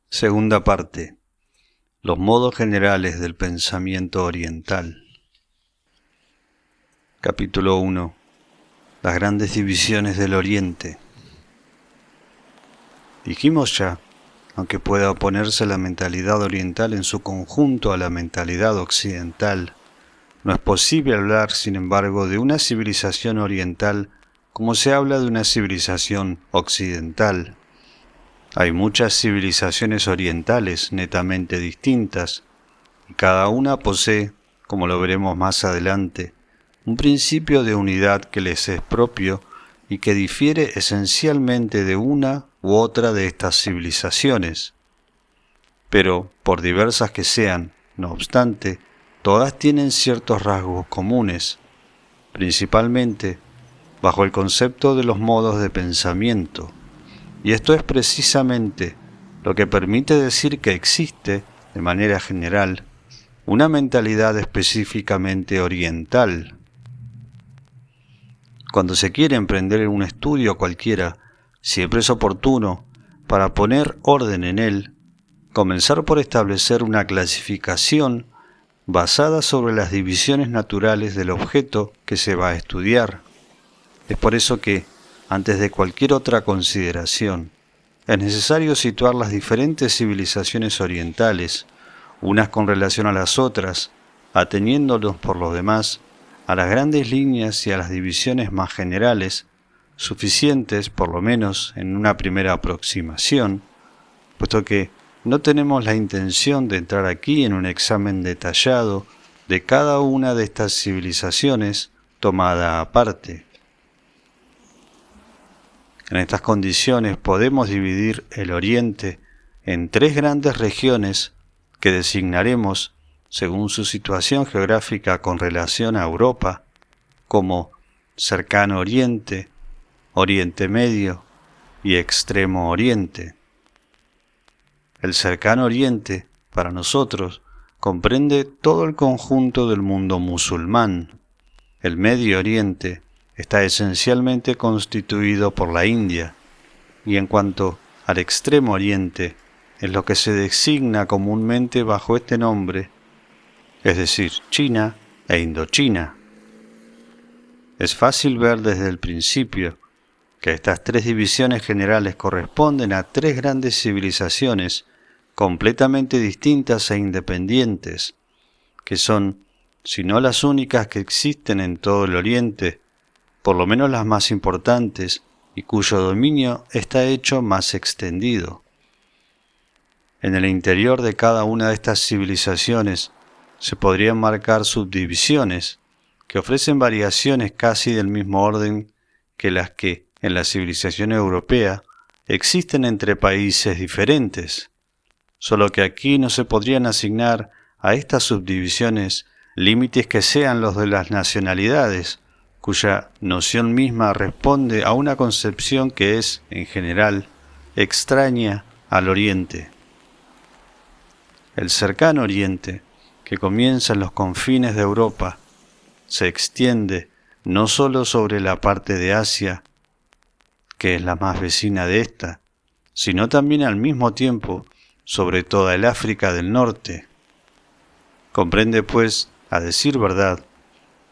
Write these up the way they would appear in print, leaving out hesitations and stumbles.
Segunda parte. Los modos generales del pensamiento oriental. Capítulo 1. Las grandes divisiones del Oriente. Dijimos ya, aunque pueda oponerse la mentalidad oriental en su conjunto a la mentalidad occidental, no es posible hablar, sin embargo, de una civilización oriental como se habla de una civilización occidental. Hay muchas civilizaciones orientales netamente distintas, y cada una posee, como lo veremos más adelante, un principio de unidad que les es propio y que difiere esencialmente de una u otra de estas civilizaciones. Pero, por diversas que sean, no obstante, todas tienen ciertos rasgos comunes, principalmente bajo el concepto de los modos de pensamiento. Y esto es precisamente lo que permite decir que existe, de manera general, una mentalidad específicamente oriental. Cuando se quiere emprender un estudio cualquiera, siempre es oportuno, para poner orden en él, comenzar por establecer una clasificación basada sobre las divisiones naturales del objeto que se va a estudiar. Es por eso que, antes de cualquier otra consideración, es necesario situar las diferentes civilizaciones orientales, unas con relación a las otras, ateniéndonos por lo demás a las grandes líneas y a las divisiones más generales, suficientes, por lo menos en una primera aproximación, puesto que no tenemos la intención de entrar aquí en un examen detallado de cada una de estas civilizaciones tomada aparte. En estas condiciones podemos dividir el Oriente en tres grandes regiones que designaremos, según su situación geográfica con relación a Europa, como Cercano Oriente, Oriente Medio y Extremo Oriente. El Cercano Oriente, para nosotros, comprende todo el conjunto del mundo musulmán. El Medio Oriente está esencialmente constituido por la India, y en cuanto al Extremo Oriente, es lo que se designa comúnmente bajo este nombre, es decir, China e Indochina. Es fácil ver desde el principio que estas tres divisiones generales corresponden a tres grandes civilizaciones completamente distintas e independientes, que son, si no las únicas que existen en todo el Oriente, por lo menos las más importantes y cuyo dominio está hecho más extendido. En el interior de cada una de estas civilizaciones se podrían marcar subdivisiones que ofrecen variaciones casi del mismo orden que las que en la civilización europea existen entre países diferentes, solo que aquí no se podrían asignar a estas subdivisiones límites que sean los de las nacionalidades, cuya noción misma responde a una concepción que es, en general, extraña al Oriente. El Cercano Oriente, que comienza en los confines de Europa, se extiende no solo sobre la parte de Asia, que es la más vecina de esta, sino también al mismo tiempo sobre toda el África del Norte. Comprende, pues, a decir verdad,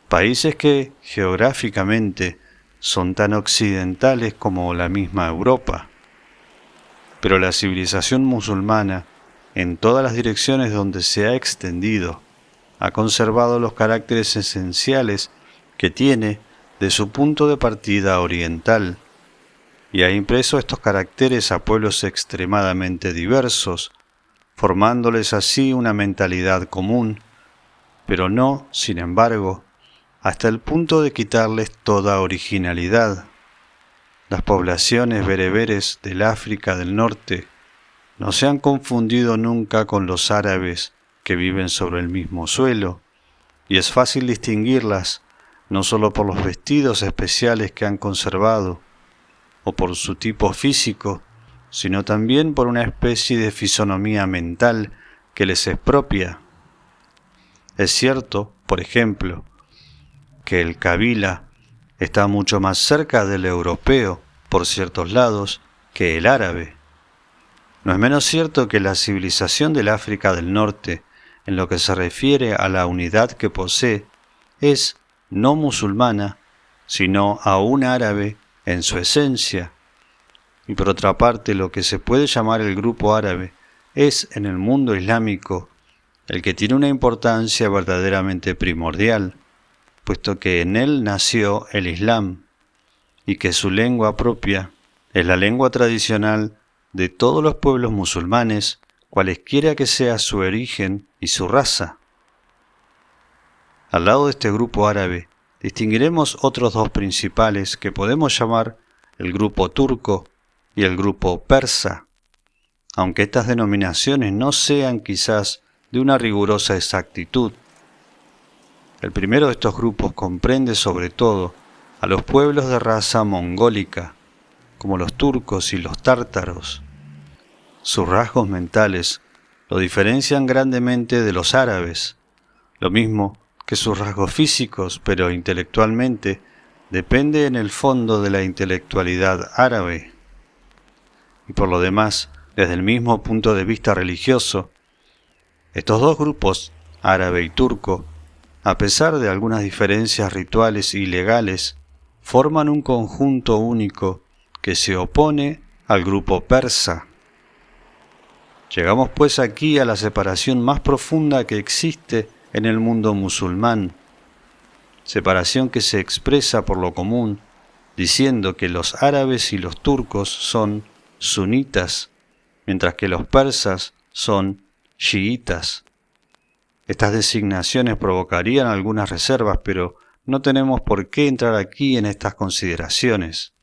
países que geográficamente son tan occidentales como la misma Europa. Pero la civilización musulmana, en todas las direcciones donde se ha extendido, ha conservado los caracteres esenciales que tiene de su punto de partida oriental, y ha impreso estos caracteres a pueblos extremadamente diversos, formándoles así una mentalidad común, pero no, sin embargo, hasta el punto de quitarles toda originalidad. Las poblaciones bereberes del África del Norte no se han confundido nunca con los árabes que viven sobre el mismo suelo, y es fácil distinguirlas no solo por los vestidos especiales que han conservado, o por su tipo físico, sino también por una especie de fisonomía mental que les es propia. Es cierto, por ejemplo, que el kabila está mucho más cerca del europeo, por ciertos lados, que el árabe. No es menos cierto que la civilización del África del Norte, en lo que se refiere a la unidad que posee, es no musulmana, sino aún árabe en su esencia. Y por otra parte, lo que se puede llamar el grupo árabe es, en el mundo islámico, el que tiene una importancia verdaderamente primordial, puesto que en él nació el Islam, y que su lengua propia es la lengua tradicional de todos los pueblos musulmanes, cualesquiera que sea su origen y su raza. Al lado de este grupo árabe, distinguiremos otros dos principales que podemos llamar el grupo turco y el grupo persa, aunque estas denominaciones no sean quizás de una rigurosa exactitud. El primero de estos grupos comprende sobre todo a los pueblos de raza mongólica, como los turcos y los tártaros. Sus rasgos mentales lo diferencian grandemente de los árabes, lo mismo que sus rasgos físicos, pero intelectualmente depende en el fondo de la intelectualidad árabe. Y por lo demás, desde el mismo punto de vista religioso, estos dos grupos, árabe y turco, a pesar de algunas diferencias rituales y legales, forman un conjunto único que se opone al grupo persa. Llegamos pues aquí a la separación más profunda que existe en el mundo musulmán, separación que se expresa por lo común, diciendo que los árabes y los turcos son sunitas, mientras que los persas son chiitas. Estas designaciones provocarían algunas reservas, pero no tenemos por qué entrar aquí en estas consideraciones.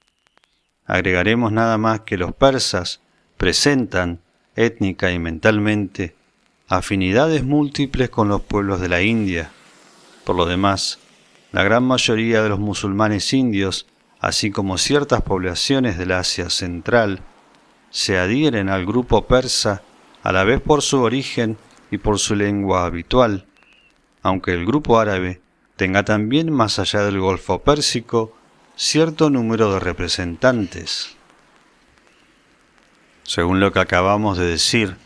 Agregaremos nada más que los persas presentan, étnica y mentalmente, afinidades múltiples con los pueblos de la India. Por lo demás, la gran mayoría de los musulmanes indios, así como ciertas poblaciones del Asia Central, se adhieren al grupo persa a la vez por su origen y por su lengua habitual, aunque el grupo árabe tenga también más allá del Golfo Pérsico cierto número de representantes. Según lo que acabamos de decir,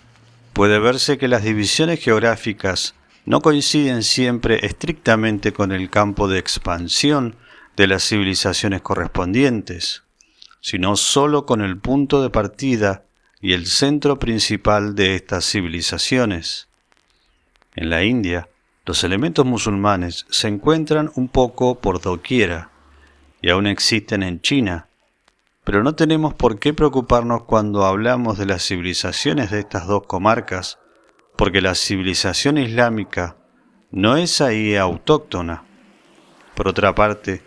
puede verse que las divisiones geográficas no coinciden siempre estrictamente con el campo de expansión de las civilizaciones correspondientes, sino sólo con el punto de partida y el centro principal de estas civilizaciones. En la India, los elementos musulmanes se encuentran un poco por doquiera, y aún existen en China, pero no tenemos por qué preocuparnos cuando hablamos de las civilizaciones de estas dos comarcas, porque la civilización islámica no es ahí autóctona. Por otra parte,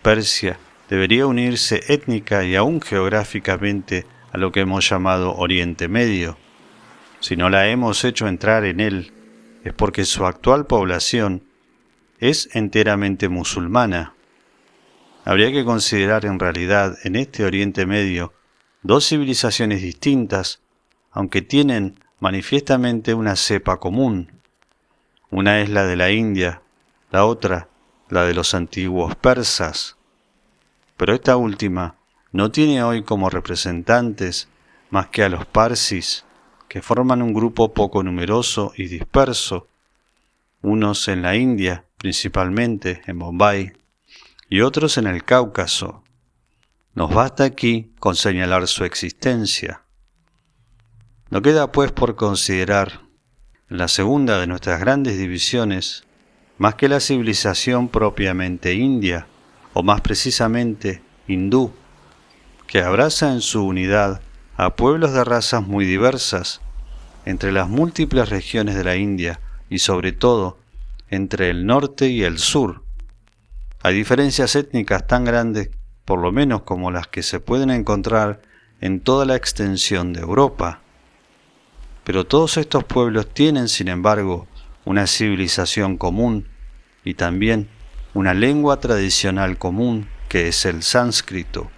Persia debería unirse étnica y aún geográficamente a lo que hemos llamado Oriente Medio. Si no la hemos hecho entrar en él, es porque su actual población es enteramente musulmana. Habría que considerar en realidad en este Oriente Medio dos civilizaciones distintas, aunque tienen manifiestamente una cepa común. Una es la de la India, la otra la de los antiguos persas. Pero esta última no tiene hoy como representantes más que a los parsis, que forman un grupo poco numeroso y disperso, unos en la India, principalmente en Bombay, y otros en el Cáucaso. Nos basta aquí con señalar su existencia. No queda pues por considerar, en la segunda de nuestras grandes divisiones, más que la civilización propiamente india, o más precisamente hindú, que abraza en su unidad a pueblos de razas muy diversas, entre las múltiples regiones de la India y sobre todo entre el norte y el sur. Hay diferencias étnicas tan grandes, por lo menos como las que se pueden encontrar en toda la extensión de Europa. Pero todos estos pueblos tienen, sin embargo, una civilización común y también una lengua tradicional común que es el sánscrito.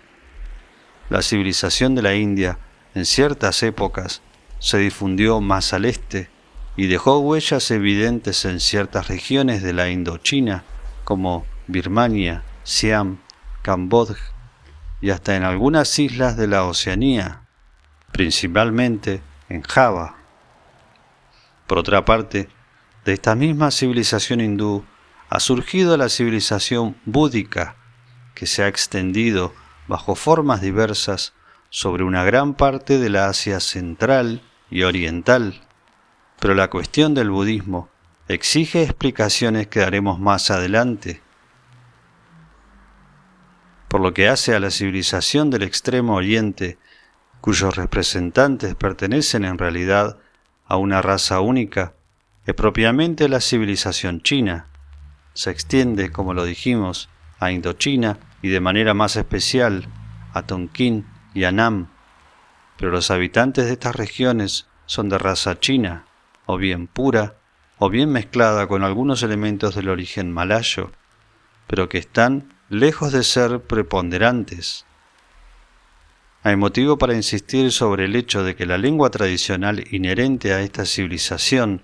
La civilización de la India, en ciertas épocas, se difundió más al este y dejó huellas evidentes en ciertas regiones de la Indochina, como Birmania, Siam, Camboya y hasta en algunas islas de la Oceanía. Principalmente, en Java. Por otra parte, de esta misma civilización hindú ha surgido la civilización búdica, que se ha extendido bajo formas diversas sobre una gran parte de la Asia central y oriental. Pero la cuestión del budismo exige explicaciones que daremos más adelante. Por lo que hace a la civilización del Extremo Oriente, cuyos representantes pertenecen en realidad a una raza única, es propiamente la civilización china. Se extiende, como lo dijimos, a Indochina y de manera más especial a Tonkin y Annam, pero los habitantes de estas regiones son de raza china, o bien pura, o bien mezclada con algunos elementos del origen malayo, pero que están lejos de ser preponderantes. Hay motivo para insistir sobre el hecho de que la lengua tradicional inherente a esta civilización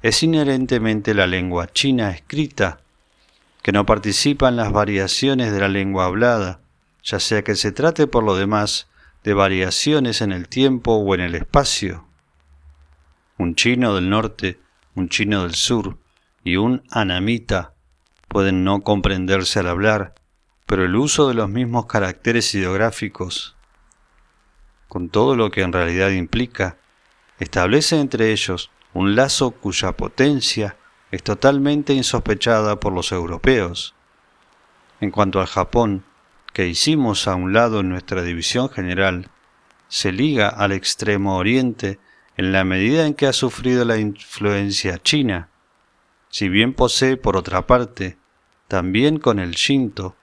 es inherentemente la lengua china escrita, que no participa en las variaciones de la lengua hablada, ya sea que se trate por lo demás de variaciones en el tiempo o en el espacio. Un chino del norte, un chino del sur y un anamita pueden no comprenderse al hablar, pero el uso de los mismos caracteres ideográficos, con todo lo que en realidad implica, establece entre ellos un lazo cuya potencia es totalmente insospechada por los europeos. En cuanto al Japón, que hicimos a un lado en nuestra división general, se liga al Extremo Oriente en la medida en que ha sufrido la influencia china, si bien posee, por otra parte, también con el Shinto,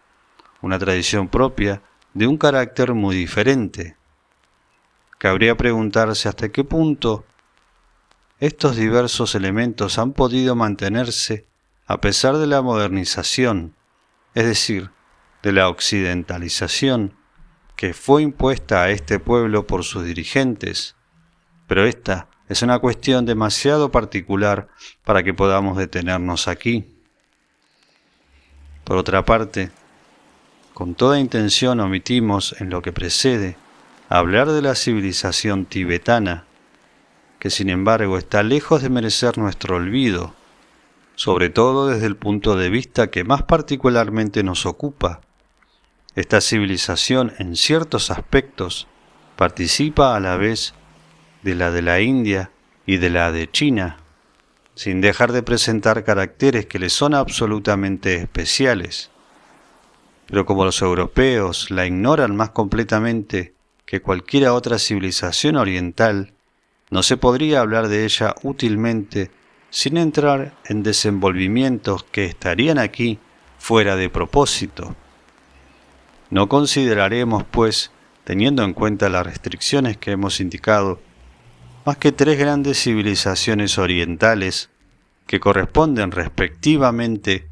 una tradición propia de un carácter muy diferente. Cabría preguntarse hasta qué punto estos diversos elementos han podido mantenerse a pesar de la modernización, es decir, de la occidentalización que fue impuesta a este pueblo por sus dirigentes, pero esta es una cuestión demasiado particular para que podamos detenernos aquí. Por otra parte, con toda intención omitimos en lo que precede hablar de la civilización tibetana, que sin embargo está lejos de merecer nuestro olvido, sobre todo desde el punto de vista que más particularmente nos ocupa. Esta civilización, en ciertos aspectos, participa a la vez de la India y de la de China, sin dejar de presentar caracteres que le son absolutamente especiales. Pero como los europeos la ignoran más completamente que cualquier otra civilización oriental, no se podría hablar de ella útilmente sin entrar en desenvolvimientos que estarían aquí fuera de propósito. No consideraremos, pues, teniendo en cuenta las restricciones que hemos indicado, más que tres grandes civilizaciones orientales que corresponden respectivamente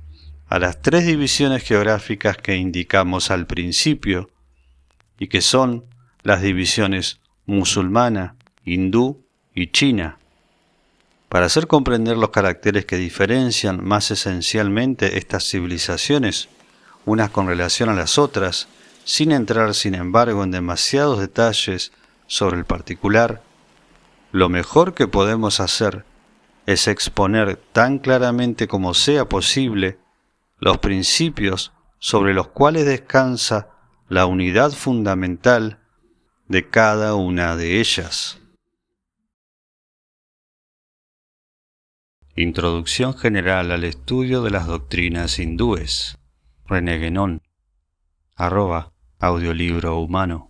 a las tres divisiones geográficas que indicamos al principio, y que son las divisiones musulmana, hindú y china. Para hacer comprender los caracteres que diferencian más esencialmente estas civilizaciones, unas con relación a las otras, sin entrar, sin embargo, en demasiados detalles sobre el particular, lo mejor que podemos hacer es exponer tan claramente como sea posible los principios sobre los cuales descansa la unidad fundamental de cada una de ellas. Introducción general al estudio de las doctrinas hindúes. René Guénon, @audiolibro humano.